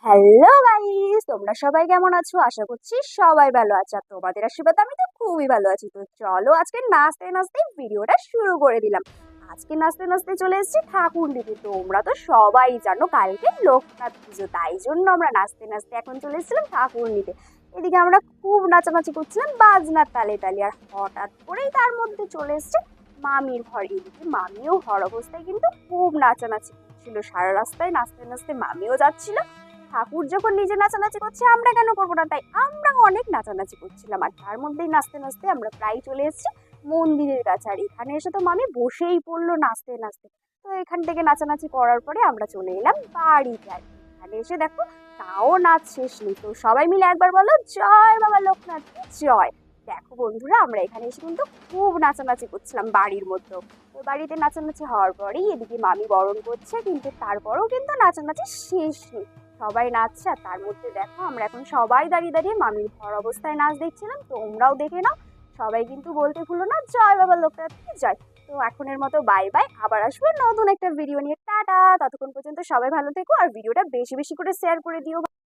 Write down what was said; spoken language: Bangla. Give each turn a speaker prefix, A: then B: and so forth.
A: হ্যালো গাইস, তোমরা সবাই কেমন আছো? আশা করছি সবাই ভালো আছো। আর তোমাদের আশীর্বাদ আমি তো খুবই ভালো আছি। তো চলো আজকে নাচতে নাচতে ভিডিওটা শুরু করে দিলাম। আজকে নাচতে নাচতে চলে এসেছি ঠাকুর নিতে। তোমরা তো সবাই জানো কালকে লোকনাথ পুজো, তাই জন্য আমরা নাচতে নাচতে এখন চলে এসেছিলাম ঠাকুর নিতে। এদিকে আমরা খুব নাচানাচি করছিলাম বাজনার তালে তালে, আর হঠাৎ করেই তার মধ্যে চলে এসছে মামির ঘর। এদিকে মামিও হর অবস্থায় কিন্তু খুব নাচানাচি করছিল, সারা রাস্তায় নাচতে নাচতে মামিও যাচ্ছিল। ঠাকুর যখন নিজে নাচানাচি করছে আমরা কেন করবো না, তাই আমরাও অনেক নাচানাচি করছিলাম। আর তার মধ্যেই নাচতে নাচতে আমরা প্রায় চলে এসেছি মন্দিরের কাছে। আর এখানে এসে তো মামি বসেই পড়লো নাচতে নাচতে। তো এখান থেকে নাচানাচি করার পরে আমরা চলে এলাম বাড়িতে। আর এখানে এসে দেখো তাও নাচ শেষ নেই। তো সবাই মিলে একবার বলো জয় বাবা লোকনাথ কি জয়। দেখো বন্ধুরা, আমরা এখানে এসে কিন্তু খুব নাচানাচি করছিলাম বাড়ির মধ্যে। তো বাড়িতে নাচানাচি হওয়ার পরেই এদিকে মামি বরণ করছে, কিন্তু তারপরেও কিন্তু নাচানাচি শেষ নেই। সবাই নাচছে। আর তার মধ্যে দেখো আমরা এখন সবাই দাঁড়িয়ে দাঁড়িয়ে মামির ঘর অবস্থায় নাচ দেখছিলাম। তোমরাও দেখে নাও। সবাই কিন্তু বলতে ভুলো না জয় বাবা লোকনাথ কি জয়। তো এখনের মতো বাই বাই, আবার আসবো নতুন একটা ভিডিও নিয়ে। টাটা। ততক্ষণ পর্যন্ত সবাই ভালো থেকো আর ভিডিওটা বেশি বেশি করে শেয়ার করে দিও।